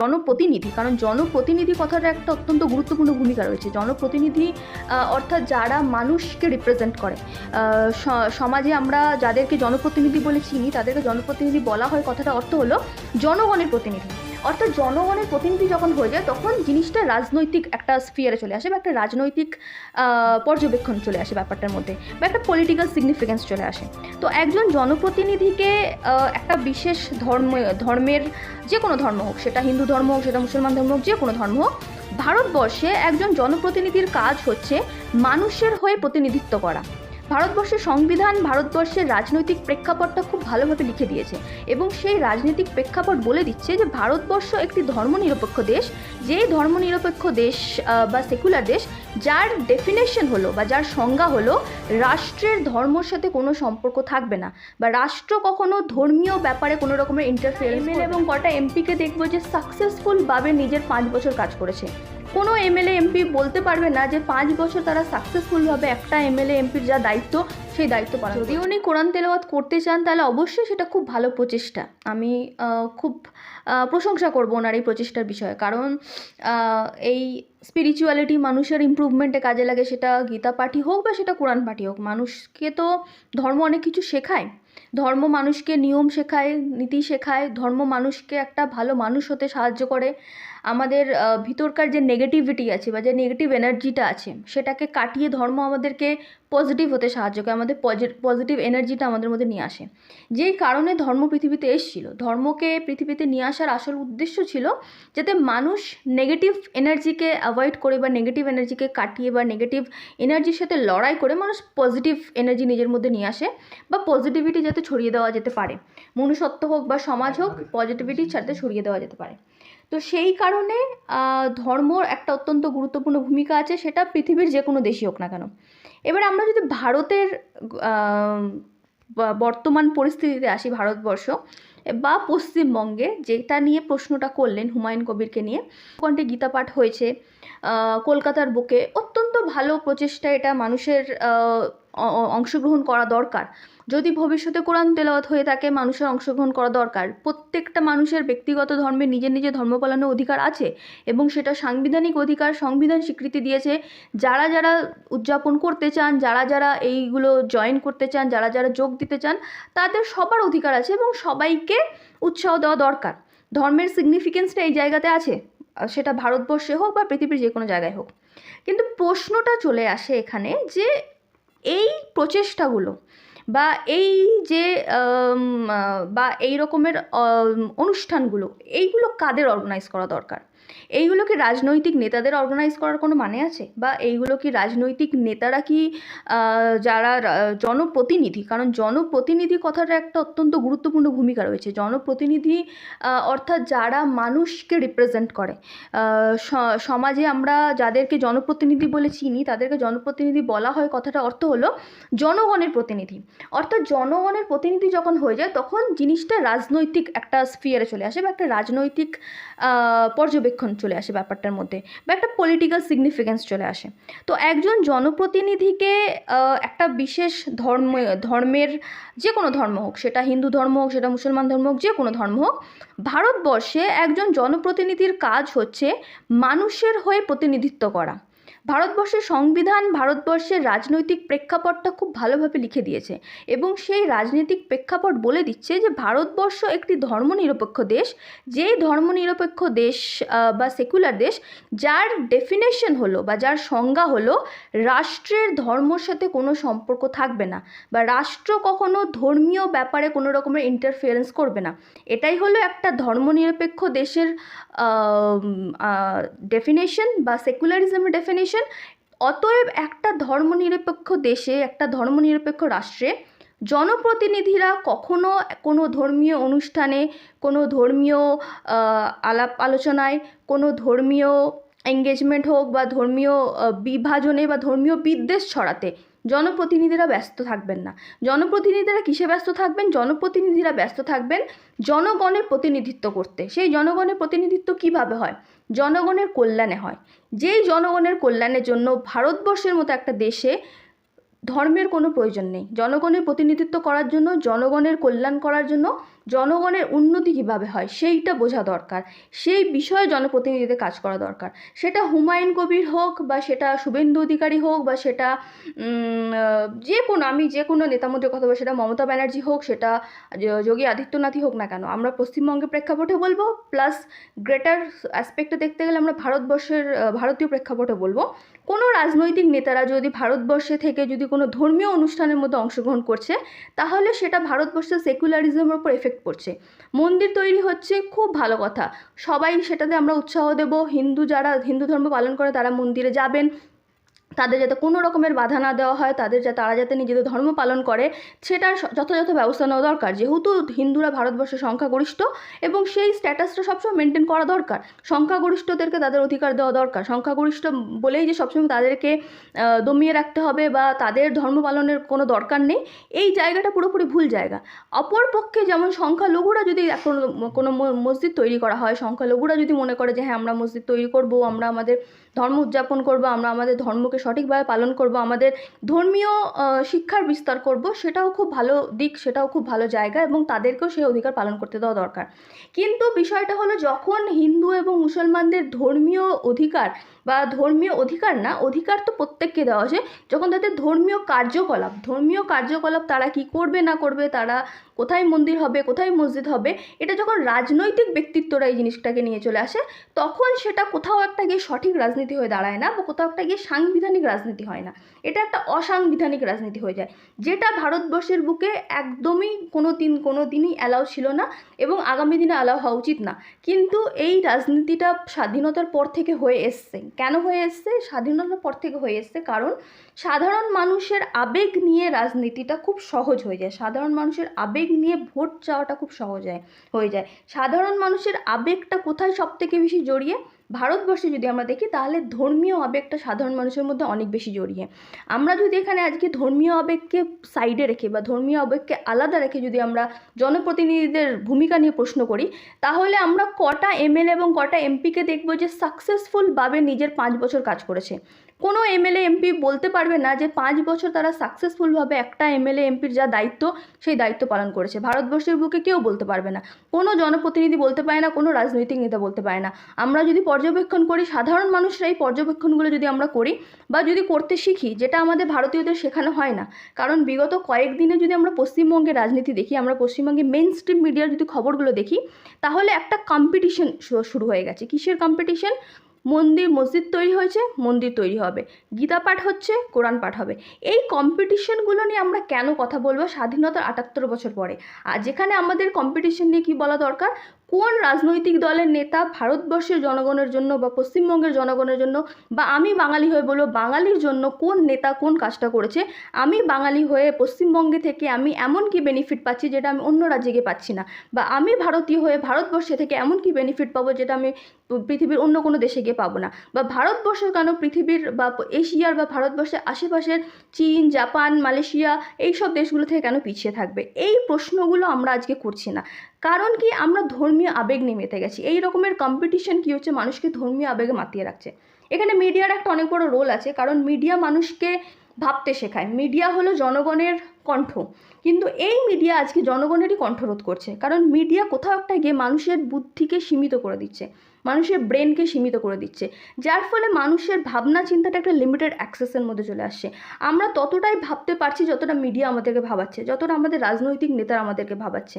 জনপ্রতিনিধি, কারণ জনপ্রতিনিধি কথাটা একটা অত্যন্ত গুরুত্বপূর্ণ ভূমিকা রয়েছে। জনপ্রতিনিধি অর্থাৎ যারা মানুষকে রিপ্রেজেন্ট করে। সমাজে আমরা যাদেরকে জনপ্রতিনিধি বলে চিনি তাদেরকে জনপ্রতিনিধি বলা হয়, কথাটা অর্থ হলো জনগণের প্রতিনিধি। অর্থাৎ জনগণের প্রতিনিধি যখন হয়ে যায় তখন জিনিসটা রাজনৈতিক একটা স্ফিয়ারে চলে আসে বা একটা রাজনৈতিক পর্যবেক্ষণ চলে আসে ব্যাপারটার মধ্যে, বা একটা পলিটিক্যাল সিগনিফিকেন্স চলে আসে। তো একজন জনপ্রতিনিধিকে একটা বিশেষ ধর্মের, যে কোনো ধর্ম হোক, সেটা হিন্দু ধর্ম হোক, সেটা মুসলমান ধর্ম হোক, যে কোনো ধর্ম হোক, ভারতবর্ষে একজন জনপ্রতিনিধির কাজ হচ্ছে মানুষের হয়ে প্রতিনিধিত্ব করা। ভারতবর্ষের সংবিধান ভারতবর্ষের রাজনৈতিক প্রেক্ষাপটটা খুব ভালোভাবে লিখে দিয়েছে, এবং সেই রাজনৈতিক প্রেক্ষাপট বলে দিচ্ছে যে ভারতবর্ষ একটি ধর্মনিরপেক্ষ দেশ, যেই ধর্মনিরপেক্ষ দেশ বা সেকুলার দেশ, যার ডেফিনেশন হলো বা যার সংজ্ঞা হলো রাষ্ট্রের ধর্মর সাথে কোনো সম্পর্ক থাকবে না, বা রাষ্ট্র কখনো ধর্মীয় ব্যাপারে কোনো রকমের ইন্টারফেয়ারেন্স করবে না। এবং কটা এমপিকে দেখবো যে সাকসেসফুলভাবে নিজের 5 বছর কাজ করেছে। কোনো এমএলএ এমপি বলতে পারবে না যে 5 বছর তারা সাকসেসফুলভাবে একটা এমএলএ এমপির যা দায়িত্ব সেই দায়িত্ব পালন। যদি উনি কোরআন তেলাওয়াত করতে চান তাহলে অবশ্যই সেটা খুব ভালো প্রচেষ্টা। আমি খুব প্রশংসা করব ওনার এই প্রচেষ্টার বিষয়ে, কারণ এই স্পিরিচুয়ালিটি মানুষের ইমপ্রুভমেন্টে কাজে লাগে, সেটা গীতা পাঠই হোক বা সেটা কোরআন পাঠই হোক। মানুষকে তো ধর্ম অনেক কিছু শেখায়। ধর্ম মানুষকে নিয়ম শেখায়, নীতি শেখায়। ধর্ম মানুষকে একটা ভালো মানুষ হতে সাহায্য করে। আমাদের ভিতরকার যে নেগেটিভিটি আছে বা যে নেগেটিভ এনার্জিটা আছে সেটাকে কাটিয়ে ধর্ম আমাদেরকে পজিটিভ হতে সাহায্য করে, আমাদের পজিটিভ এনার্জিটা আমাদের মধ্যে নিয়ে আসে। যেই কারণে ধর্ম পৃথিবীতে এসেছিল, ধর্মকে পৃথিবীতে নিয়ে আসার আসল উদ্দেশ্য ছিল যাতে মানুষ নেগেটিভ এনার্জিকে অ্যাভয়েড করে বা নেগেটিভ এনার্জিকে কাটিয়ে বা নেগেটিভ এনার্জির সাথে লড়াই করে মানুষ পজিটিভ এনার্জি নিজের মধ্যে নিয়ে আসে, বা পজিটিভিটি যাতে ছড়িয়ে দেওয়া যেতে পারে। মনুষ্যত্ব হোক বা সমাজ হোক, পজিটিভিটির সাথে ছড়িয়ে দেওয়া যেতে পারে। তো সেই কারণে ধর্মর একটা অত্যন্ত গুরুত্বপূর্ণ ভূমিকা আছে, সেটা পৃথিবীর যে কোনো দেশই হোক না কেন। এবার আমরা যদি ভারতের বর্তমান পরিস্থিতিতে আসি, ভারতবর্ষ বা পশ্চিমবঙ্গে, যেটা নিয়ে প্রশ্নটা করলেন হুমায়ুন কবিরকে নিয়ে, কণ্ঠে গীতা পাঠ হয়েছে কলকাতার বুকে। অত্যন্ত ভালো প্রচেষ্টা এটা, মানুষের অংশগ্রহণ করা দরকার। যদি ভবিষ্যতে কোরআন তেলাওয়াত হয়ে থাকে, মানুষের অংশগ্রহণ করা দরকার। প্রত্যেকটা মানুষের ব্যক্তিগত ধর্মে নিজের নিজের ধর্ম পালনের অধিকার আছে, এবং সেটা সাংবিধানিক অধিকার, সংবিধান স্বীকৃতি দিয়েছে। যারা যারা উদযাপন করতে চান, যারা যারা এইগুলো জয়েন করতে চান, যারা যারা যোগ দিতে চান, তাদের সবার অধিকার আছে, এবং সবাইকে উৎসাহ দেওয়া দরকার। ধর্মের সিগনিফিকেন্সটা এই জায়গাতে আছে, সেটা ভারতবর্ষে হোক বা পৃথিবীর যে কোনো জায়গায় হোক। কিন্তু প্রশ্নটা চলে আসে এখানে যে এই প্রচেষ্টাগুলো বা এই যে বা এই রকমের অনুষ্ঠানগুলো, এইগুলো কাদের অর্গানাইজ করা দরকার? এইগুলো কি রাজনৈতিক নেতাদের অর্গানাইজ করার কোনো মানে আছে? বা এইগুলো কি রাজনৈতিক নেতারা কি যারা জনপ্রতিনিধি, কারণ জনপ্রতিনিধি কথাটা একটা অত্যন্ত গুরুত্বপূর্ণ ভূমিকা রয়েছে। জনপ্রতিনিধি অর্থাৎ যারা মানুষকে রিপ্রেজেন্ট করে। সমাজে আমরা যাদেরকে জনপ্রতিনিধি বলে চিনি তাদেরকে জনপ্রতিনিধি বলা হয়, কথাটা অর্থ হলো জনগণের প্রতিনিধি। অর্থাৎ জনগণের প্রতিনিধি যখন হয়ে যায় তখন জিনিসটা রাজনৈতিক একটা স্ফিয়ারে চলে আসে বা একটা রাজনৈতিক পর্যবেক্ষণ চলে আসে ব্যাপারটার মধ্যে, বা একটা পলিটিক্যাল সিগনিফিকেন্স চলে আসে। তো একজন জনপ্রতিনিধিকে একটা বিশেষ ধর্মের, যে কোনো ধর্ম হোক, সেটা হিন্দু ধর্ম হোক, সেটা মুসলমান ধর্ম হোক, যে কোনো ধর্ম হোক, ভারতবর্ষে একজন জনপ্রতিনিধির কাজ হচ্ছে মানুষের হয়ে প্রতিনিধিত্ব করা। ভারতবর্ষের সংবিধান ভারতবর্ষের রাজনৈতিক প্রেক্ষাপটটা খুব ভালোভাবে লিখে দিয়েছে, এবং সেই রাজনৈতিক প্রেক্ষাপট বলে দিচ্ছে যে ভারতবর্ষ একটি ধর্মনিরপেক্ষ দেশ, যেই ধর্মনিরপেক্ষ দেশ বা সেকুলার দেশ, যার ডেফিনেশন হলো বা যার সংজ্ঞা হলো রাষ্ট্রের ধর্মর সাথে কোনো সম্পর্ক থাকবে না, বা রাষ্ট্র কখনো ধর্মীয় ব্যাপারে কোনো রকমের ইন্টারফিয়ারেন্স করবে না। এটাই হলো একটা ধর্মনিরপেক্ষ দেশের ডেফিনেশন বা সেকুলারিজমের ডেফিনেশন। অতএব একটা ধর্মনিরপেক্ষ দেশে, একটা ধর্মনিরপেক্ষ রাষ্ট্রে জনপ্রতিনিধিরা কখনো কোনো ধর্মীয় অনুষ্ঠানে, কোনো ধর্মীয় আলাপ আলোচনায়, কোনো ধর্মীয় এঙ্গেজমেন্ট হোক বা ধর্মীয় বিভাজনে বা ধর্মীয় বিদ্বেষ ছড়াতে জনপ্রতিনিধিরা ব্যস্ত থাকবেন না। জনপ্রতিনিধিরা কিসে ব্যস্ত থাকবেন? জনপ্রতিনিধিরা ব্যস্ত থাকবেন জনগণের প্রতিনিধিত্ব করতে। সেই জনগণের প্রতিনিধিত্ব কিভাবে হয়? জনগণের কল্যাণে হয়। যেই জনগণের কল্যাণের জন্য ভারতবর্ষের মতো একটা দেশে ধর্মের কোনো প্রয়োজন নেই। জনগণের প্রতিনিধিত্ব করার জন্য, জনগণের কল্যাণ করার জন্য জনগণের উন্নতি কীভাবে হয় সেইটা বোঝা দরকার, সেই বিষয়ে জনপ্রতিনিধিদের কাজ করা দরকার। সেটা হুমায়ুন কবির হোক, বা সেটা শুভেন্দু অধিকারী হোক, বা সেটা যে কোনো নেতার মধ্যে কথা বলবো, সেটা মমতা ব্যানার্জি হোক, সেটা যোগী আদিত্যনাথই হোক না কেন, আমরা পশ্চিমবঙ্গের প্রেক্ষাপটে বলবো, প্লাস গ্রেটার অ্যাসপেক্টে দেখতে গেলে আমরা ভারতীয় প্রেক্ষাপটে বলবো। কোনো রাজনৈতিক নেতারা যদি ভারতবর্ষে থেকে যদি কোনো ধর্মীয় অনুষ্ঠানের মধ্যে অংশগ্রহণ করছে, তাহলে সেটা ভারতবর্ষের সেকুলারিজমের উপর এফেক্ট পড়ছে। মন্দির তৈরি হচ্ছে, খুব ভালো কথা, সবাই সেটাতে আমরা উৎসাহ দেব। যারা হিন্দু ধর্ম পালন করে তারা মন্দিরে যাবেন, তাদের যাতে কোনো রকমের বাধা না দেওয়া হয়, তারা যাতে নিজেদের ধর্ম পালন করে সেটার যথাযথ ব্যবস্থা নেওয়া দরকার। যেহেতু হিন্দুরা ভারতবর্ষে সংখ্যাগরিষ্ঠ, এবং সেই স্ট্যাটাসটা সবসময় মেনটেন করা দরকার। সংখ্যাগরিষ্ঠদেরকে তাদের অধিকার দেওয়া দরকার। সংখ্যাগরিষ্ঠ বলেই যে সবসময় তাদেরকে দমিয়ে রাখতে হবে বা তাদের ধর্ম পালনের কোনো দরকার নেই, এই জায়গাটা পুরোপুরি ভুল জায়গা। অপরপক্ষে যেমন সংখ্যালঘুরা যদি কোনো মসজিদ তৈরি করা হয়, সংখ্যালঘুরা যদি মনে করে যে হ্যাঁ আমরা মসজিদ তৈরি করব, আমরা আমাদের ধর্ম উদযাপন করব, আমরা আমাদের ধর্মকে সঠিকভাবে পালন করব, আমাদের ধর্মীয় শিক্ষার বিস্তার করব, সেটাও খুব ভালো দিক, সেটাও খুব ভালো জায়গা, এবং তাদেরকেও সেই অধিকার পালন করতে দেওয়া দরকার। কিন্তু বিষয়টা হলো, যখন হিন্দু এবং মুসলমানদের ধর্মীয় অধিকার, বা ধর্মীয় অধিকার না, অধিকার তো প্রত্যেককে দেওয়া আছে, যখন তাদের ধর্মীয় কার্যকলাপ তারা কি করবে না করবে, তারা কোথায় মন্দির হবে, কোথায় মসজিদ হবে, এটা যখন রাজনৈতিক ব্যক্তিত্বরা এই জিনিসটাকে নিয়ে চলে আসে, তখন সেটা কোথাও একটা গিয়ে সঠিক রাজনীতি হয়ে দাঁড়ায় না, বা কোথাও একটা গিয়ে সাংবিধানিক রাজনীতি হয় না, এটা একটা অসাংবিধানিক রাজনীতি হয়ে যায়, যেটা ভারতবর্ষের বুকে একদমই কোনো দিনই অ্যালাউ ছিল না, এবং আগামী দিনে অ্যালাউ হওয়া উচিত না। কিন্তু এই রাজনীতিটা স্বাধীনতার পর থেকে হয়ে এসছে। কেন হয়ে এসছে? স্বাধীনতার পর থেকে হয়ে এসছে কারণ সাধারণ মানুষের আবেগ নিয়ে রাজনীতিটা খুব সহজ হয়ে যায়। সাধারণ মানুষের আবেগ নিয়ে ভোট চাওয়াটা খুব সহজ হয়ে যায়। সাধারণ মানুষের আবেগটা কোথায় সবথেকে বেশি জড়িয়ে? ভারতবর্ষে যদি আমরা দেখি, তাহলে ধর্মীয় আবেগটা সাধারণ মানুষের মধ্যে অনেক বেশি জড়িয়ে। আমরা যদি এখানে আজকে ধর্মীয় আবেগকে সাইডে রেখে, বা ধর্মীয় আবেগকে আলাদা রেখে যদি আমরা জনপ্রতিনিধিদের ভূমিকা নিয়ে প্রশ্ন করি, তাহলে আমরা কটা এমএলএ এবং কটা এমপিকে দেখবো যে সাকসেসফুলভাবে নিজের 5 বছর কাজ করেছে। কোনো এমএলএ এমপি বলতে পারবে না যে 5 বছর তারা সাকসেসফুলভাবে একটা এমএলএ এমপির যা দায়িত্ব, সেই দায়িত্ব পালন করেছে। ভারতবর্ষের বুকে কেউ বলতে পারবে না, কোনো জনপ্রতিনিধি বলতে পারে না, কোনো রাজনৈতিক নেতা বলতে পারে না। আমরা যদি পর্যবেক্ষণ করি, সাধারণ মানুষরা এই পর্যবেক্ষণগুলো যদি আমরা করি, বা যদি করতে শিখি, যেটা আমাদের ভারতীয়দের শেখানো হয় না। কারণ বিগত কয়েকদিনে যদি আমরা পশ্চিমবঙ্গের রাজনীতি দেখি, আমরা পশ্চিমবঙ্গে মেইন স্ট্রিম মিডিয়ার যদি খবরগুলো দেখি, তাহলে একটা কম্পিটিশন শুরু হয়ে গেছে। কিসের কম্পিটিশন? মসজিদ তৈরি হয়েছে, মন্দির তৈরি হবে, গীতা পাঠ হচ্ছে, কোরআন পাঠ হবে। এই কম্পিটিশনগুলো নিয়ে আমরা কেন কথা বলবো স্বাধীনতার 78 বছর পরে? আর যেখানে আমাদের কম্পিটিশন নিয়ে কী বলা দরকার, কোন রাজনৈতিক দলের নেতা ভারতবর্ষের জনগণের জন্য, বা পশ্চিমবঙ্গের জনগণের জন্য, বা আমি বাঙালি হয়ে বলবো বাঙালির জন্য কোন নেতা কোন কাজটা করেছে। আমি বাঙালি হয়ে পশ্চিমবঙ্গে থেকে আমি এমন কি বেনিফিট পাচ্ছি যেটা আমি অন্য রাজ্যে গিয়ে পাচ্ছি না, বা আমি ভারতীয় হয়ে ভারতবর্ষে থেকে এমন কি বেনিফিট পাবো যেটা আমি পৃথিবীর অন্য কোনো দেশে গিয়ে পাবো না। বা ভারতবর্ষ কেন পৃথিবীর বা এশিয়ার বা ভারতবর্ষের আশেপাশের চীন, জাপান, মালয়েশিয়া এইসব দেশগুলো থেকে কেন পিছিয়ে থাকবে? এই প্রশ্নগুলো আমরা আজকে করছি না। কারণ কি? আমরা ধর্মীয় আবেগ নিয়ে মেতে গেছি। এই রকমের কম্পিটিশন কী হচ্ছে, মানুষকে ধর্মীয় আবেগে মাতিয়ে রাখছে। এখানে মিডিয়ার একটা অনেক বড় রোল আছে, কারণ মিডিয়া মানুষকে ভাবতে শেখায়। মিডিয়া হলো জনগণের কণ্ঠ, কিন্তু এই মিডিয়া আজকে জনগণেরই কণ্ঠরোধ করছে। কারণ মিডিয়া কোথাও একটা গিয়ে মানুষের বুদ্ধিকে সীমিত করে দিচ্ছে, মানুষের ব্রেনকে সীমিত করে দিচ্ছে, যার ফলে মানুষের ভাবনা চিন্তাটা একটা লিমিটেড অ্যাক্সেসের মধ্যে চলে আসছে। আমরা ততটাই ভাবতে পারছি যতটা মিডিয়া আমাদেরকে ভাবাচ্ছে, যতটা আমাদের রাজনৈতিক নেতারা আমাদেরকে ভাবাচ্ছে।